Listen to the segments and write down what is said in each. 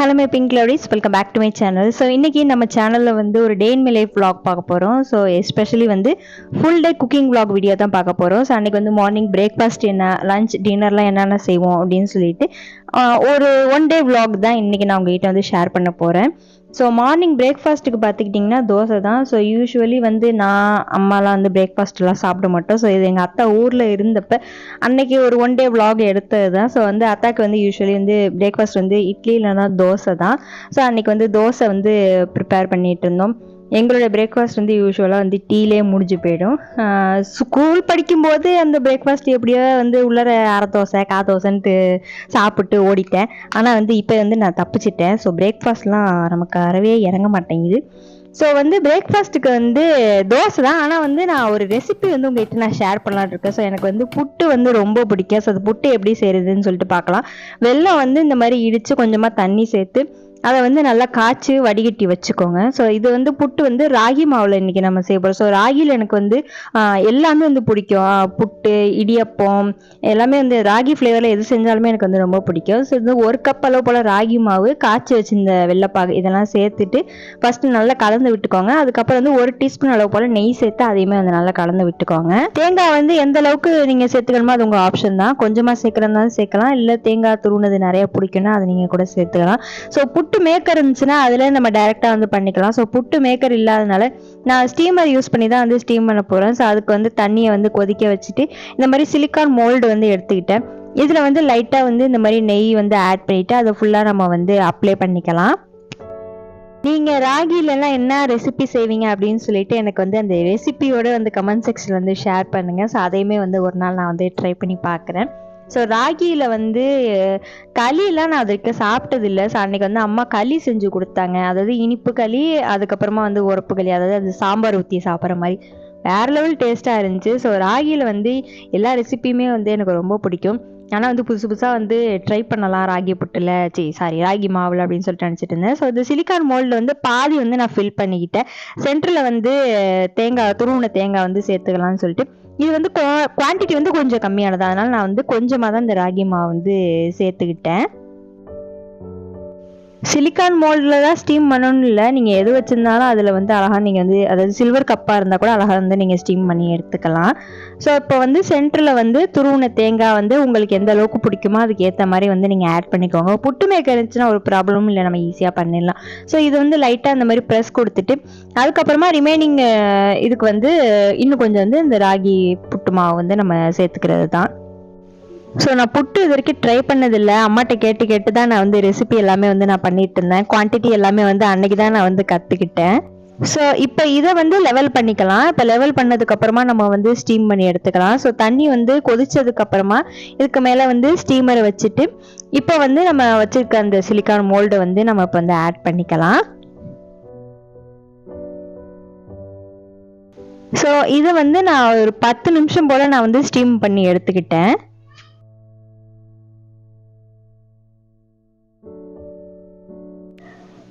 Hello my pink ladies, welcome back to my channel. So இன்னைக்கு நம்ம சேனல்ல வந்து ஒரு டே இன் மை லைஃப் vlog பார்க்க போறோம். ஸோ எஸ்பெஷலி வந்து full day cooking vlog video தான் பார்க்க போறோம். ஸோ அன்னைக்கு வந்து மார்னிங் பிரேக்ஃபாஸ்ட் என்ன, லஞ்ச், டின்னர்லாம் என்னென்ன செய்வோம் அப்படின்னு சொல்லிட்டு ஒரு ஒன் டே vlog தான் இன்னைக்கு நான் உங்ககிட்ட வந்து ஷேர் பண்ண போறேன். ஸோ மார்னிங் பிரேக்ஃபாஸ்ட்டுக்கு பார்த்துக்கிட்டிங்கன்னா தோசை தான். ஸோ யூஸ்வலி வந்து நான் அம்மாலாம் வந்து பிரேக்ஃபாஸ்ட்லாம் சாப்பிட மாட்டோம். ஸோ இது எங்கள் அத்தா ஊரில் இருந்தப்போ அன்னைக்கு ஒரு ஒன் டே vlog எடுத்தது தான். ஸோ வந்து அத்தாக்கு வந்து யூஸ்வலி வந்து பிரேக்ஃபாஸ்ட் வந்து இட்லி இல்லைனா தோசை தான். ஸோ அன்னைக்கு வந்து தோசை வந்து ப்ரிப்பேர் பண்ணிட்டு இருந்தோம். எங்களோட பிரேக்ஃபாஸ்ட் வந்து யூஸ்வலாக வந்து டீலே முடிஞ்சு போயிடும். ஸ்கூல் படிக்கும்போது அந்த பிரேக்ஃபாஸ்ட் எப்படியோ வந்து உள்ளர அரை தோசை கா தோசைன்ட்டு சாப்பிட்டு ஓடிட்டேன். ஆனால் வந்து இப்போ வந்து நான் தப்பிச்சிட்டேன். ஸோ பிரேக்ஃபாஸ்ட்லாம் நமக்கு அறவே இறங்க மாட்டேங்குது. ஸோ வந்து பிரேக்ஃபாஸ்ட்டுக்கு வந்து தோசை தான். ஆனால் வந்து நான் ஒரு ரெசிபி வந்து உங்கள்கிட்ட நான் ஷேர் பண்ணலான்னு இருக்கேன். ஸோ எனக்கு வந்து புட்டு வந்து ரொம்ப பிடிக்கும். ஸோ அது புட்டு எப்படி செய்கிறதுன்னு சொல்லிட்டு பார்க்கலாம். வெல்லம் வந்து இந்த மாதிரி இடித்து கொஞ்சமாக தண்ணி சேர்த்து அதை வந்து நல்லா காய்ச்சி வடிகட்டி வச்சுக்கோங்க. ஸோ இது வந்து புட்டு வந்து ராகி மாவில் இன்றைக்கி நம்ம செய்ய போகிறோம். ஸோ ராகியில் எனக்கு வந்து எல்லாமே வந்து பிடிக்கும். புட்டு, இடியப்பம் எல்லாமே வந்து ராகி ஃப்ளேவரில் எது செஞ்சாலுமே எனக்கு வந்து ரொம்ப பிடிக்கும். ஸோ இது ஒரு கப் அளவு போல் ராகி மாவு, காய்ச்சி வச்சிருந்த வெள்ளைப்பாகு இதெல்லாம் சேர்த்துட்டு ஃபஸ்ட்டு நல்லா கலந்து விட்டுக்கோங்க. அதுக்கப்புறம் வந்து ஒரு டீஸ்பூன் அளவு போல் நெய் சேர்த்து அதையுமே வந்து நல்லா கலந்து விட்டுக்கோங்க. தேங்காய் வந்து எந்த அளவுக்கு நீங்கள் சேர்த்துக்கணுமோ அது உங்கள் ஆப்ஷன் தான். கொஞ்சமாக சேர்க்குறதுனாலும் சேர்க்கலாம், இல்லை தேங்காய் துருவுனது நிறைய பிடிக்குன்னா அதை நீங்கள் கூட சேர்த்துக்கலாம். ஸோ புட்டு மேக்கர் இருந்துச்சுன்னா அதில் நம்ம டைரெக்டாக வந்து பண்ணிக்கலாம். ஸோ புட்டு மேக்கர் இல்லாதனால நான் ஸ்டீமர் யூஸ் பண்ணி தான் வந்து ஸ்டீம் பண்ண போகிறேன். ஸோ அதுக்கு வந்து தண்ணியை வந்து கொதிக்க வச்சுட்டு இந்த மாதிரி சிலிக்கான் மோல்டு வந்து எடுத்துக்கிட்டேன். இதில் வந்து லைட்டாக வந்து இந்த மாதிரி நெய் வந்து ஆட் பண்ணிவிட்டு அதை ஃபுல்லாக நம்ம வந்து அப்ளை பண்ணிக்கலாம். நீங்கள் ராகிலெலாம் என்ன ரெசிபி செய்வீங்க அப்படின்னு சொல்லிட்டு எனக்கு வந்து அந்த ரெசிபியோட வந்து கமெண்ட் செக்ஷனில் வந்து ஷேர் பண்ணுங்கள். ஸோ அதையுமே வந்து ஒரு நாள் நான் வந்து ட்ரை பண்ணி பார்க்குறேன். ஸோ ராகியில் வந்து களியெலாம் நான் அதுக்கு சாப்பிட்டதில்லை. ஸோ அன்றைக்கி வந்து அம்மா களி செஞ்சு கொடுத்தாங்க. அதாவது இனிப்பு களி, அதுக்கப்புறமா வந்து உரப்பு களி, அதாவது அது சாம்பார் ஊற்றி சாப்பிட்ற மாதிரி வேறு லெவல் டேஸ்ட்டாக இருந்துச்சு. ஸோ ராகியில் வந்து எல்லா ரெசிப்பியுமே வந்து எனக்கு ரொம்ப பிடிக்கும். ஆனால் வந்து புதுசாக வந்து ட்ரை பண்ணலாம் ராகி புட்டில், ராகி மாவில் அப்படின்னு சொல்லிட்டு நினச்சிட்டு இருந்தேன். ஸோ இது சிலிக்கான் மோல்டில் வந்து பாதி வந்து நான் ஃபில் பண்ணிக்கிட்டேன். சென்டரில் வந்து துருவின தேங்காய் வந்து சேர்த்துக்கலாம்னு சொல்லிட்டு இது வந்து குவான்டிட்டி வந்து கொஞ்சம் கம்மியானது, அதனால் நான் வந்து கொஞ்சமாக தான் இந்த ராகி மாவு வந்து சேர்த்துக்கிட்டேன். சிலிக்கான் மோல்டில் தான் ஸ்டீம் பண்ணணும்னு இல்லை, நீங்கள் எது வச்சுருந்தாலும் அதில் வந்து அழகாக நீங்கள் வந்து அதாவது சில்வர் கப்பாக இருந்தால் கூட அழகாக வந்து நீங்கள் ஸ்டீம் பண்ணி எடுத்துக்கலாம். ஸோ இப்போ வந்து சென்டரில் வந்து துருவின தேங்காய் வந்து உங்களுக்கு எந்த அளவுக்கு பிடிக்குமோ அதுக்கு ஏற்ற மாதிரி வந்து நீங்கள் ஆட் பண்ணிக்கோங்க. புட்டு மேக்கர் இருந்துச்சுன்னா ஒரு ப்ராப்ளமும் இல்லை, நம்ம ஈஸியாக பண்ணிடலாம். ஸோ இது வந்து லைட்டாக அந்த மாதிரி ப்ரெஸ் கொடுத்துட்டு அதுக்கப்புறமா ரிமைனிங் இதுக்கு வந்து இன்னும் கொஞ்சம் வந்து இந்த ராகி புட்டு மாவு வந்து நம்ம சேர்த்துக்கிறது தான். ஸோ நான் புட்டு இது வரைக்கும் ட்ரை பண்ணதில்லை. அம்மாட்ட கேட்டு தான் நான் வந்து ரெசிபி எல்லாமே வந்து நான் பண்ணிட்டு இருந்தேன். குவான்டிட்டி எல்லாமே வந்து அன்னைக்கு தான் நான் வந்து கற்றுக்கிட்டேன். ஸோ இப்போ இதை வந்து லெவல் பண்ணிக்கலாம். இப்போ லெவல் பண்ணதுக்கப்புறமா நம்ம வந்து ஸ்டீம் பண்ணி எடுத்துக்கலாம். ஸோ தண்ணி வந்து கொதிச்சதுக்கப்புறமா இதுக்கு மேலே வந்து ஸ்டீமரை வச்சுட்டு இப்போ வந்து நம்ம வச்சுருக்க அந்த சிலிக்கான் மோல்டை வந்து நம்ம இப்போ வந்து ஆட் பண்ணிக்கலாம். ஸோ இதை வந்து நான் ஒரு 10 நிமிஷம் போல் நான் வந்து ஸ்டீம் பண்ணி எடுத்துக்கிட்டேன்.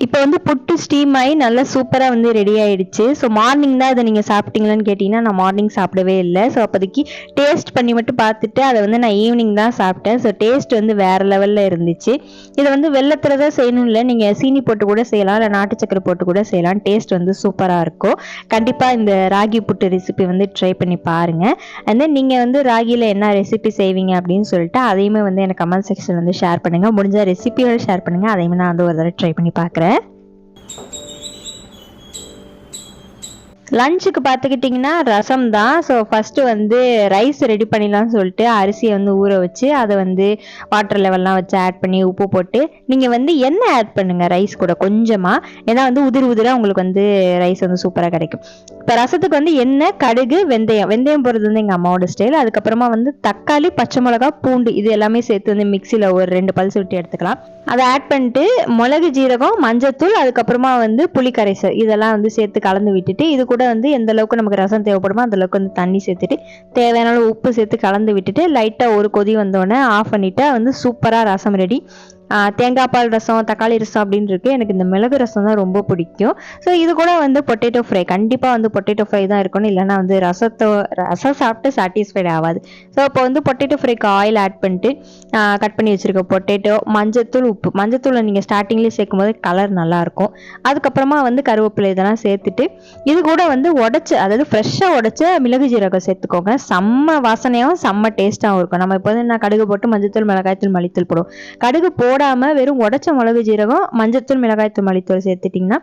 இப்போ வந்து புட்டு ஸ்டீம் ஆகி நல்லா சூப்பராக வந்து ரெடி ஆகிடுச்சு. ஸோ மார்னிங் தான் அதை நீங்கள் சாப்பிட்டீங்களான்னு கேட்டிங்கன்னா நான் மார்னிங் சாப்பிடவே இல்லை. ஸோ அப்போதைக்கு டேஸ்ட் பண்ணி மட்டும் பார்த்துட்டு அதை வந்து நான் ஈவினிங் தான் சாப்பிட்டேன். ஸோ டேஸ்ட் வந்து வேறு லெவலில் இருந்துச்சு. இதை வந்து வெள்ளத்தில் தான் செய்யணும் இல்லை, நீங்கள் சீனி போட்டு கூட செய்யலாம், இல்லை நாட்டு சக்கரை போட்டு கூட செய்யலாம். டேஸ்ட் வந்து சூப்பராக இருக்கும். கண்டிப்பாக இந்த ராகி புட்டு ரெசிபி வந்து ட்ரை பண்ணி பாருங்கள். அண்ட் தென் நீங்கள் வந்து ராகியில் என்ன ரெசிபி செய்வீங்க அப்படின்னு சொல்லிட்டு அதையுமே வந்து எனக்கு கமெண்ட் செக்ஷன் வந்து ஷேர் பண்ணுங்கள். முடிஞ்ச ரெசிபியோட ஷேர் பண்ணுங்கள். அதையுமே நான் வந்து ஒரு தடவை ட்ரை பண்ணி பார்க்குறேன். லஞ்சுக்கு பார்த்துக்கிட்டிங்கன்னா ரசம் தான். ஸோ ஃபஸ்ட்டு வந்து ரைஸ் ரெடி பண்ணிடலாம்னு சொல்லிட்டு அரிசியை வந்து ஊற வச்சு அதை வந்து வாட்டர் லெவல்லாம் வச்சு ஆட் பண்ணி உப்பு போட்டு நீங்கள் வந்து எண்ணெய் ஆட் பண்ணுங்கள் ரைஸ் கூட கொஞ்சமாக. ஏன்னா வந்து உதிராக உங்களுக்கு வந்து ரைஸ் வந்து சூப்பராக கிடைக்கும். இப்போ ரசத்துக்கு வந்து எண்ணெய், கடுகு, வெந்தயம் போடுறது வந்து எங்கள் அம்மாவோட ஸ்டைல். அதுக்கப்புறமா வந்து தக்காளி, பச்சை மிளகா, பூண்டு இது எல்லாமே சேர்த்து வந்து மிக்சியில் ஒரு 2 பல்ஸ் விட்டு எடுத்துக்கலாம். அதை ஆட் பண்ணிட்டு மிளகு, ஜீரகம், மஞ்சத்தூள், அதுக்கப்புறமா வந்து புளி கரைசல் இதெல்லாம் வந்து சேர்த்து கலந்து விட்டுட்டு இது கூட வந்து எந்த அளவுக்கு நமக்கு ரசம் தேவைப்படுமோ அந்த அளவுக்கு வந்து தண்ணி சேர்த்துட்டு தேவையான உப்பு சேர்த்து கலந்து விட்டுட்டு லைட்டாக ஒரு கொதி வந்தோடனே ஆஃப் பண்ணிவிட்டு வந்து சூப்பராக ரசம் ரெடி. தேங்காய் பால் ரசம், தக்காளி ரசம் அப்படின்னு இருக்குது. எனக்கு இந்த மிளகு ரசம் தான் ரொம்ப பிடிக்கும். ஸோ இது கூட வந்து பொட்டேட்டோ ஃப்ரை, கண்டிப்பாக வந்து பொட்டேட்டோ ஃப்ரை தான் இருக்கணும், இல்லைனா வந்து ரசம் சாப்பிட்டு சாட்டிஸ்ஃபைட் ஆகாது. ஸோ இப்போ வந்து பொட்டேட்டோ ஃப்ரைக்கு ஆயில் ஆட் பண்ணிட்டு கட் பண்ணி வச்சுருக்க பொட்டேட்டோ, மஞ்சத்தூள், உப்பு. மஞ்சத்தூளை நீங்கள் ஸ்டார்டிங்லேயே சேர்க்கும் போது கலர் நல்லாயிருக்கும். அதுக்கப்புறமா வந்து கருவேப்பிலை இதெல்லாம் சேர்த்துட்டு இது கூட வந்து அதாவது ஃப்ரெஷ்ஷாக உடைச்ச மிளகு ஜீரகம் சேர்த்துக்கோங்க. செம்ம வாசனையாகவும் செம்ம டேஸ்ட்டாகவும் இருக்கும். நம்ம இப்போ வந்து நான் கடுகு போட்டு மஞ்சத்தூள், மிளகாய்த்தூள், மல்லித்தூள் போடுவோம். கடுகு போடாமல் வெறும் உடைச்ச மிளகு ஜீரகம், மஞ்சத்தூள், மிளகாய்த்தூள், மல்லித்தூள் சேர்த்துட்டிங்கன்னா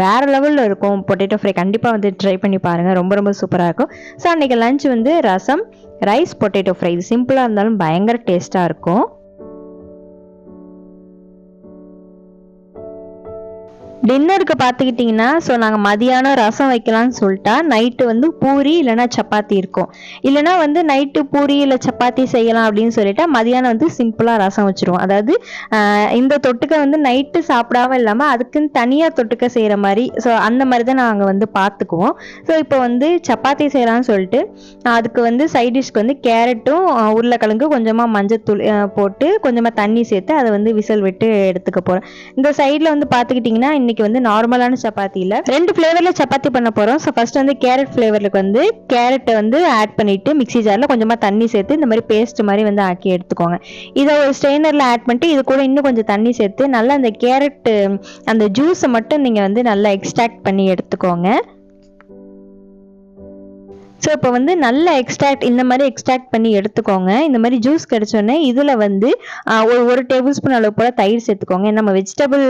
வேறு லெவலில் இருக்கும் பொட்டேட்டோ ஃப்ரை. கண்டிப்பாக வந்து ட்ரை பண்ணி பாருங்கள், ரொம்ப ரொம்ப சூப்பராக இருக்கும். ஸோ அன்றைக்கி லஞ்ச் வந்து ரசம், ரைஸ், பொட்டேட்டோ ஃப்ரை. இது சிம்பிளாக இருந்தாலும் பயங்கர டேஸ்ட்டாக இருக்கும். டின்னருக்கு பார்த்துக்கிட்டிங்கன்னா, ஸோ நாங்கள் மதியானம் ரசம் வைக்கலான்னு சொல்லிட்டா நைட்டு வந்து பூரி இல்லைனா சப்பாத்தி இருக்கும். இல்லைனா வந்து நைட்டு பூரி இல்லை சப்பாத்தி செய்யலாம் அப்படின்னு சொல்லிட்டா மதியானம் வந்து சிம்பிளாக ரசம் வச்சுருவோம். அதாவது இந்த தொட்டுக்க வந்து நைட்டு சாப்பிடாம இல்லாமல் அதுக்குன்னு தனியாக தொட்டுக்க செய்கிற மாதிரி, ஸோ அந்த மாதிரி தான் நாங்கள் வந்து பார்த்துக்குவோம். ஸோ இப்போ வந்து சப்பாத்தி செய்யலாம்னு சொல்லிட்டு அதுக்கு வந்து சைட் டிஷ்க்கு வந்து கேரட்டும் உருளைக்கிழங்கு கொஞ்சமாக மஞ்சத்தூள் போட்டு கொஞ்சமாக தண்ணி சேர்த்து அதை வந்து விசில் விட்டு எடுத்துக்க போகிறோம். இந்த சைடில் வந்து பார்த்துக்கிட்டிங்கன்னா இன்னைக்கு வந்து நார்மலான சப்பாத்தியில் 2 ஃப்ளேவரில் சப்பாத்தி பண்ண போகிறோம். ஸோ ஃபர்ஸ்ட் வந்து கேரட் ஃப்ளேவருக்கு வந்து கேரட்டை வந்து ஆட் பண்ணிவிட்டு மிக்ஸி ஜாரில் கொஞ்சமாக தண்ணி சேர்த்து இந்த மாதிரி பேஸ்ட் மாதிரி வந்து ஆக்கி எடுத்துக்கோங்க. இதை ஒரு ஸ்ட்ரெயினரில் ஆட் பண்ணிட்டு இது கூட இன்னும் கொஞ்சம் தண்ணி சேர்த்து நல்லா அந்த கேரட்டு அந்த ஜூஸை மட்டும் நீங்கள் வந்து நல்லா எக்ஸ்ட்ராக்ட் பண்ணி எடுத்துக்கோங்க. ஸோ இப்போ வந்து நல்ல இந்த மாதிரி எக்ஸ்ட்ராக்ட் பண்ணி எடுத்துக்கோங்க. இந்த மாதிரி ஜூஸ் கிடைச்சோன்னே இதில் வந்து ஒரு டேபிள் ஸ்பூன் அளவு போல் தயிர் சேர்த்துக்கோங்க. நம்ம வெஜிடபிள்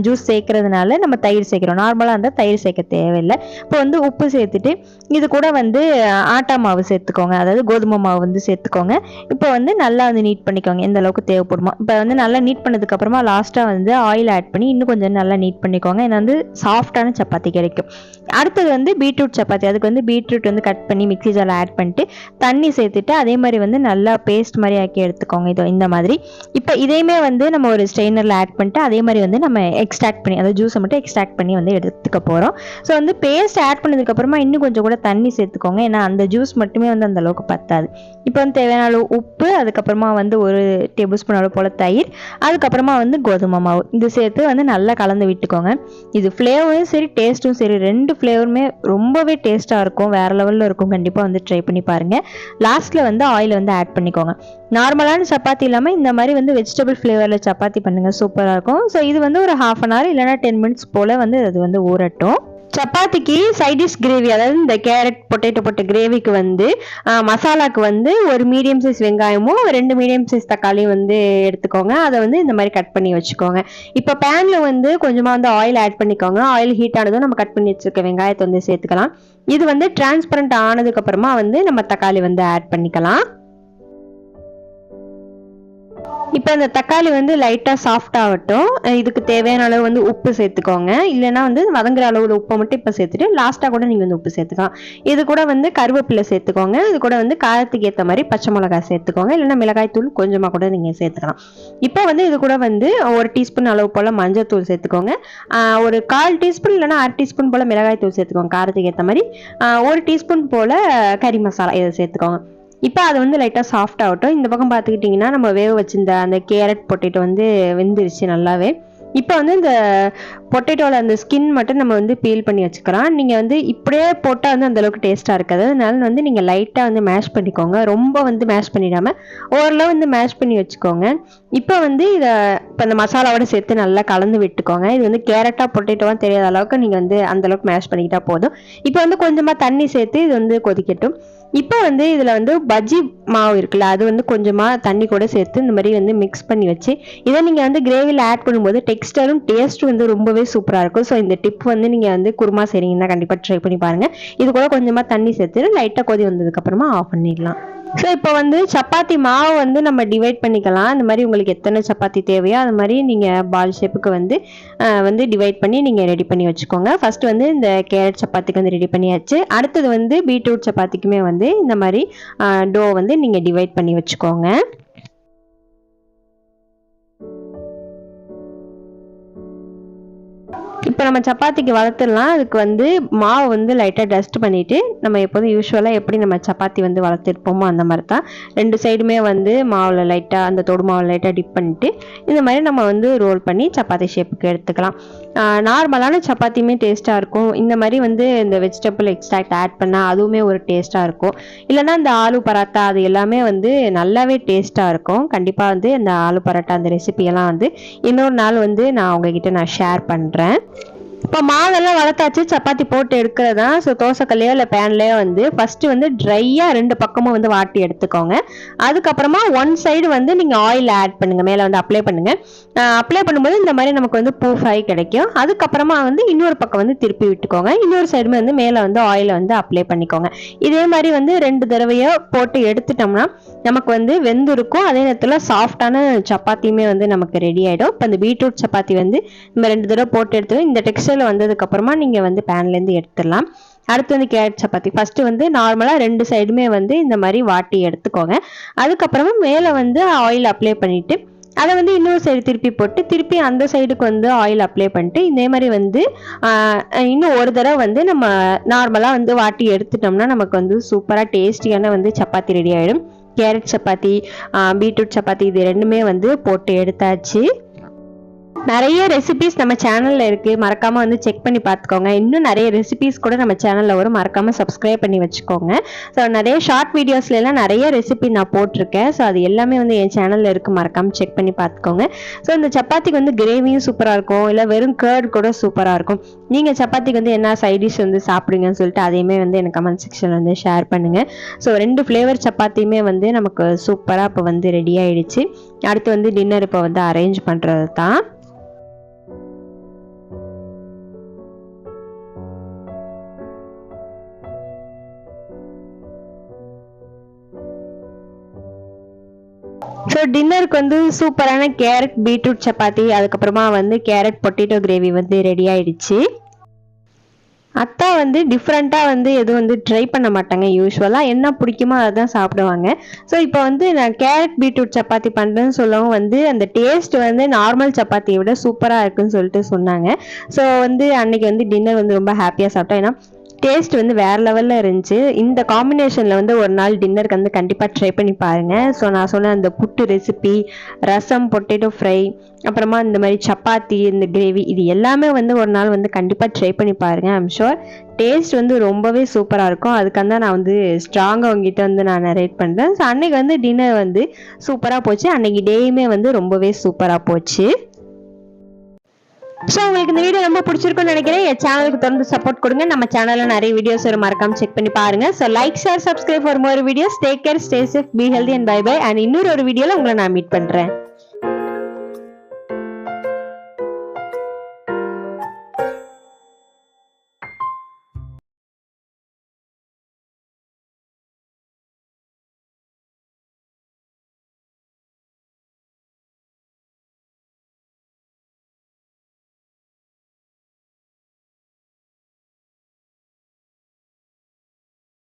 ஜூஸ் சேர்க்கறதுனால நம்ம தயிர் சேர்க்குறோம். நார்மலாக இருந்தால் தயிர் சேர்க்க தேவையில்லை. இப்போ வந்து உப்பு சேர்த்துட்டு இது கூட வந்து ஆட்டா மாவு சேர்த்துக்கோங்க, அதாவது கோதுமை மாவு வந்து சேர்த்துக்கோங்க. இப்போ வந்து நல்லா வந்து நீட் பண்ணிக்கோங்க எந்த அளவுக்கு தேவைப்படுமோ. இப்போ வந்து நல்லா நீட் பண்ணதுக்கப்புறமா லாஸ்ட்டாக வந்து ஆயில் ஆட் பண்ணி இன்னும் கொஞ்சம் நல்லா நீட் பண்ணிக்கோங்க. ஏன்னா வந்து சாஃப்டான சப்பாத்தி கிடைக்கும். அடுத்தது வந்து பீட்ரூட் சப்பாத்தி. அதுக்கு வந்து பீட்ரூட் வந்து கட் பண்ணி மிக்ஸி ஜாரில் ஆட் பண்ணிட்டு தண்ணி சேர்த்துட்டு அதே மாதிரி வந்து நல்லா பேஸ்ட் மாதிரி ஆக்கி எடுத்துக்கோங்க. இது இந்த மாதிரி. இப்போ இதையுமே வந்து நம்ம ஒரு ஸ்ட்ரெயினரில் ஆட் பண்ணிட்டு அதே மாதிரி வந்து நம்ம எக்ஸ்ட்ராக்ட் பண்ணி, அதாவது ஜூஸை மட்டும் எக்ஸ்ட்ராக்ட் பண்ணி வந்து எடுத்துக்க போகிறோம். ஸோ வந்து பேஸ்ட் ஆட் பண்ணதுக்கப்புறமா இன்னும் கொஞ்சம் கூட தண்ணி சேர்த்துக்கோங்க. ஏன்னா அந்த ஜூஸ் மட்டுமே வந்து அந்த அளவுக்கு பத்தாது. இப்போ வந்து தேவையான அளவு உப்பு, அதுக்கப்புறமா வந்து ஒரு டேபிள் ஸ்பூன் அளவு போல் தயிர், அதுக்கப்புறமா வந்து கோதுமை மாவு இது சேர்த்து வந்து நல்லா கலந்து விட்டுக்கோங்க. இது ஃப்ளேவரும் சரி டேஸ்ட்டும் சரி 2 ஃப்ளேவருமே ரொம்பவே டேஸ்ட்டாக இருக்கும், வேறு லெவலில் இருக்கும். கண்டிப்பாக வந்து ட்ரை பண்ணி பாருங்கள். லாஸ்ட்டில் வந்து ஆயில் வந்து ஆட் பண்ணிக்கோங்க. நார்மலான சப்பாத்தி இல்லாமல் இந்த மாதிரி வந்து வெஜிடபிள் ஃப்ளேவரில் சப்பாத்தி பண்ணுங்கள், சூப்பராக இருக்கும். ஸோ இது வந்து ஒரு 1/2 அன் ஹவர் இல்லைனா 10 மினிட்ஸ் போல் வந்து அது வந்து ஊறட்டும். சப்பாத்திக்கு சைட் டிஷ் கிரேவி, அதாவது இந்த கேரட் பொட்டேட்டோ போட்ட கிரேவிக்கு வந்து மசாலாக்கு வந்து ஒரு மீடியம் சைஸ் வெங்காயமும் 2 மீடியம் சைஸ் தக்காளியும் வந்து எடுத்துக்கோங்க. அதை வந்து இந்த மாதிரி கட் பண்ணி வச்சுக்கோங்க. இப்போ பேனில் வந்து கொஞ்சமாக வந்து ஆயில் ஆட் பண்ணிக்கோங்க. ஆயில் ஹீட் ஆனதும் நம்ம கட் பண்ணி வச்சுருக்க வெங்காயத்தை வந்து சேர்த்துக்கலாம். இது வந்து டிரான்ஸ்பரண்ட் ஆனதுக்கு அப்புறமா வந்து நம்ம தக்காளி வந்து ஆட் பண்ணிக்கலாம். இப்போ இந்த தக்காளி வந்து லைட்டாக சாஃப்ட் ஆகட்டும். இதுக்கு தேவையான அளவு வந்து உப்பு சேர்த்துக்கோங்க. இல்லைனா வந்து வதங்குற அளவு உப்பை மட்டும் இப்போ சேர்த்துட்டு லாஸ்ட்டாக கூட நீங்கள் வந்து உப்பு சேர்த்துக்கலாம். இது கூட வந்து கருவேப்பிலை சேர்த்துக்கோங்க. இது கூட வந்து காரத்துக்கு ஏற்ற மாதிரி பச்சை மிளகாய் சேர்த்துக்கோங்க. இல்லைனா மிளகாய் தூள் கொஞ்சமாக கூட நீங்கள் சேர்த்துக்கலாம். இப்போ வந்து இது கூட வந்து 1 டீஸ்பூன் அளவு போல் மஞ்சள் தூள் சேர்த்துக்கோங்க. ஒரு 1/4 டீஸ்பூன் இல்லைனா 1/2 டீஸ்பூன் போல் மிளகாய் தூள் சேர்த்துக்கோங்க. காரத்துக்கு ஏற்ற மாதிரி 1 டீஸ்பூன் போல் கறி மசாலா இதை சேர்த்துக்கோங்க. இப்போ அது வந்து லைட்டாக சாஃப்ட் ஆகட்டும். இந்த பக்கம் பார்த்துக்கிட்டிங்கன்னா நம்ம வேக வச்சிருந்த அந்த கேரட் பொட்டேட்டோ வந்து வெந்துருச்சு நல்லாவே. இப்போ வந்து இந்த பொட்டேட்டோவில் அந்த ஸ்கின் மட்டும் நம்ம வந்து பீல் பண்ணி வச்சுக்கலாம். நீங்கள் வந்து இப்படியே போட்டால் வந்து அந்தளவுக்கு டேஸ்ட்டாக இருக்காது. அதனால வந்து நீங்கள் லைட்டாக வந்து மேஷ் பண்ணிக்கோங்க. ரொம்ப வந்து மேஷ் பண்ணிடாமல் ஓரளவு வந்து மேஷ் பண்ணி வச்சுக்கோங்க. இப்போ வந்து இதை இப்போ அந்த மசாலாவோட சேர்த்து நல்லா கலந்து விட்டுக்கோங்க. இது வந்து கேரட்டாக பொட்டேட்டோவாக தெரியாத அளவுக்கு நீங்கள் வந்து அந்தளவுக்கு மேஷ் பண்ணிக்கிட்டா போதும். இப்போ வந்து கொஞ்சமாக தண்ணி சேர்த்து இது வந்து கொதிக்கட்டும். இப்போ வந்து இதில் வந்து பஜ்ஜி மாவு இருக்குல்ல, அது வந்து கொஞ்சமாக தண்ணி கூட சேர்த்து இந்த மாதிரி வந்து மிக்ஸ் பண்ணி வச்சு இதை நீங்கள் வந்து கிரேவியில் ஆட் பண்ணும்போது டெக்ஸ்டரும் டேஸ்ட்டும் வந்து ரொம்பவே சூப்பராக இருக்கும். ஸோ இந்த டிப் வந்து நீங்கள் வந்து குருமா செய்றீங்கன்னா கண்டிப்பாக ட்ரை பண்ணி பாருங்கள். இது கூட கொஞ்சமாக தண்ணி சேர்த்து லைட்டாக கொதி வந்ததுக்கப்புறமா ஆஃப் பண்ணிடலாம். ஸோ இப்போ வந்து சப்பாத்தி மாவு வந்து நம்ம டிவைட் பண்ணிக்கலாம். இந்த மாதிரி உங்களுக்கு எத்தனை சப்பாத்தி தேவையோ அது மாதிரி நீங்கள் பால் ஷேப்புக்கு வந்து டிவைட் பண்ணி நீங்கள் ரெடி பண்ணி வச்சுக்கோங்க. ஃபர்ஸ்ட் வந்து இந்த கேரட் சப்பாத்திக்கு வந்து ரெடி பண்ணியாச்சு. அடுத்தது வந்து பீட்ரூட் சப்பாத்திக்குமே வந்து இந்த மாதிரி டோ வந்து நீங்கள் டிவைட் பண்ணி வச்சுக்கோங்க. இப்போ நம்ம சப்பாத்திக்கு வளர்த்துடலாம். அதுக்கு வந்து மாவு வந்து லைட்டாக டஸ்ட் பண்ணிவிட்டு நம்ம எப்போதும் யூஸ்வலாக எப்படி நம்ம சப்பாத்தி வந்து வளர்த்துருப்போமோ அந்த மாதிரி தான் 2 சைடுமே வந்து மாவில் லைட்டாக அந்த தொடு மாவில் லைட்டாக டிப் பண்ணிவிட்டு இந்த மாதிரி நம்ம வந்து ரோல் பண்ணி சப்பாத்தி ஷேப்புக்கு எடுத்துக்கலாம். நார்மலான சப்பாத்தியுமே டேஸ்ட்டாக இருக்கும். இந்த மாதிரி வந்து இந்த வெஜிடபிள் எக்ஸ்ட்ராக்ட் ஆட் பண்ணால் அதுவுமே ஒரு டேஸ்ட்டாக இருக்கும். இல்லைனா இந்த ஆலு பராத்தா அது எல்லாமே வந்து நல்லாவே டேஸ்ட்டாக இருக்கும். கண்டிப்பாக வந்து இந்த ஆலு பராட்டா அந்த ரெசிபியெல்லாம் வந்து இன்னொரு நாள் வந்து நான் உங்ககிட்ட நான் ஷேர் பண்ணுறேன். இப்போ மாவெல்லாம் வளர்த்தாச்சு, சப்பாத்தி போட்டு எடுக்கிறது தான். ஸோ தோசைக்கல்லையோ இல்லை பேன்லேயோ வந்து ஃபஸ்ட்டு வந்து ட்ரையாக 2 பக்கமும் வந்து வாட்டி எடுத்துக்கோங்க. அதுக்கப்புறமா ஒன் சைடு வந்து நீங்கள் ஆயில் ஆட் பண்ணுங்கள், மேலே வந்து அப்ளை பண்ணுங்கள். அப்ளை பண்ணும்போது இந்த மாதிரி நமக்கு வந்து பூஃபாய் கிடைக்கும். அதுக்கப்புறமா வந்து இன்னொரு பக்கம் வந்து திருப்பி விட்டுக்கோங்க. இன்னொரு சைடுமே வந்து மேலே வந்து ஆயிலை வந்து அப்ளை பண்ணிக்கோங்க. இதே மாதிரி வந்து 2 தடவையோ போட்டு எடுத்துட்டோம்னா நமக்கு வந்து வெந்திருக்கும். அதே நேரத்தில் சாஃப்டான சப்பாத்தியுமே வந்து நமக்கு ரெடி ஆகிடும். இப்போ இந்த பீட்ரூட் சப்பாத்தி வந்து நம்ம 2 தடவை போட்டு எடுத்து இந்த டெக்ஸ்டரில் வந்ததுக்கு அப்புறமா நீங்க வந்து பேன்லேருந்து எடுத்துடலாம். அடுத்து வந்து கேரட் சப்பாத்தி ஃபர்ஸ்ட் வந்து நார்மலா 2 சைடுமே வந்து இந்த மாதிரி வாட்டி எடுத்துக்கோங்க. அதுக்கப்புறமா மேலே வந்து ஆயில் அப்ளை பண்ணிட்டு அதை வந்து இன்னொரு சைடு திருப்பி போட்டு திருப்பி அந்த சைடுக்கு வந்து ஆயில் அப்ளை பண்ணிட்டு இதே மாதிரி வந்து இன்னும் ஒரு தடவை வந்து நம்ம நார்மலாக வந்து வாட்டி எடுத்துட்டோம்னா நமக்கு வந்து சூப்பராக டேஸ்டியான வந்து சப்பாத்தி ரெடி ஆகிடும். கேரட் சப்பாத்தி, பீட்ரூட் சப்பாத்தி இது ரெண்டுமே வந்து போட்டு எடுத்தாச்சு. நிறைய ரெசிபிஸ் நம்ம சேனல்ல இருக்கு, மறக்காம வந்து செக் பண்ணி பார்த்துக்கோங்க. இன்னும் நிறைய ரெசிபிஸ் கூட நம்ம சேனல்ல வரும், மறக்காம சப்ஸ்கிரைப் பண்ணி வச்சுக்கோங்க. ஸோ நிறைய ஷார்ட் வீடியோஸ்ல எல்லாம் நிறைய ரெசிபி நான் போட்டிருக்கேன். ஸோ அது எல்லாமே வந்து என் சேனல்ல இருக்கு, மறக்காம செக் பண்ணி பார்த்துக்கோங்க. ஸோ இந்த சப்பாத்திக்கு வந்து கிரேவியும் சூப்பரா இருக்கும், இல்லை வெறும் கர்ட் கூட சூப்பரா இருக்கும். நீங்க சப்பாத்திக்கு வந்து என்ன சைட் டிஷ் வந்து சாப்பிடுங்கன்னு சொல்லிட்டு அதையுமே வந்து எனக்கு கமெண்ட் செக்ஷன்ல வந்து ஷேர் பண்ணுங்க. ஸோ 2 ஃப்ளேவர் சப்பாத்தியுமே வந்து நமக்கு சூப்பரா இப்போ வந்து ரெடி ஆயிடுச்சு. அடுத்து வந்து டின்னர் இப்போ வந்து அரேஞ்ச் பண்றது தான். ஸோ டின்னருக்கு வந்து சூப்பரான கேரட் பீட்ரூட் சப்பாத்தி, அதுக்கப்புறமா வந்து கேரட் பொட்டேட்டோ கிரேவி வந்து ரெடி ஆயிடுச்சு. அத்தா வந்து டிஃப்ரெண்ட்டாக வந்து எதுவும் வந்து ட்ரை பண்ண மாட்டாங்க, யூஸ்வலாக என்ன பிடிக்குமோ அதை தான் சாப்பிடுவாங்க. ஸோ இப்போ வந்து நான் கேரட் பீட்ரூட் சப்பாத்தி பண்ணுறேன்னு சொல்லவும் வந்து அந்த டேஸ்ட் வந்து நார்மல் சப்பாத்தியை விட சூப்பராக இருக்குன்னு சொல்லிட்டு சொன்னாங்க. ஸோ வந்து அன்னைக்கு வந்து டின்னர் வந்து ரொம்ப ஹாப்பியாக சாப்பிட்டோம். ஏன்னா டேஸ்ட் வந்து வேறு லெவலில் இருந்துச்சு. இந்த காம்பினேஷனில் வந்து ஒரு நாள் டின்னருக்கு வந்து கண்டிப்பாக ட்ரை பண்ணி பாருங்கள். ஸோ நான் சொன்ன அந்த புட்டு ரெசிபி, ரசம், பொட்டேட்டோ ஃப்ரை, அப்புறமா இந்த மாதிரி சப்பாத்தி, இந்த கிரேவி இது எல்லாமே வந்து ஒரு நாள் வந்து கண்டிப்பாக ட்ரை பண்ணி பாருங்கள். ஐம் ஷுர் டேஸ்ட் வந்து ரொம்பவே சூப்பராக இருக்கும். அதுக்காக தான் நான் வந்து ஸ்ட்ராங்காக உங்ககிட்ட வந்து நான் நரேட் பண்ணுறேன். ஸோ அன்னைக்கு வந்து டின்னர் வந்து சூப்பராக போச்சு. அன்னைக்கு டேயுமே வந்து ரொம்பவே சூப்பராக போச்சு. ஸோ உங்களுக்கு இந்த வீடியோ ரொம்ப பிடிச்சிருக்கும்னு நினைக்கிறேன். என் சேனலுக்கு தொடர்ந்து சப்போர்ட் கொடுங்க. நம்ம சேனலில் நிறைய வீடியோஸ் வரும், மறக்காம செக் பண்ணி பாருங்க. So like, share, subscribe for more videos. Take care, stay safe, be healthy and bye bye. And இன்னொரு வீடியோவில் உங்களை நான் மீட் பண்ணுறேன்.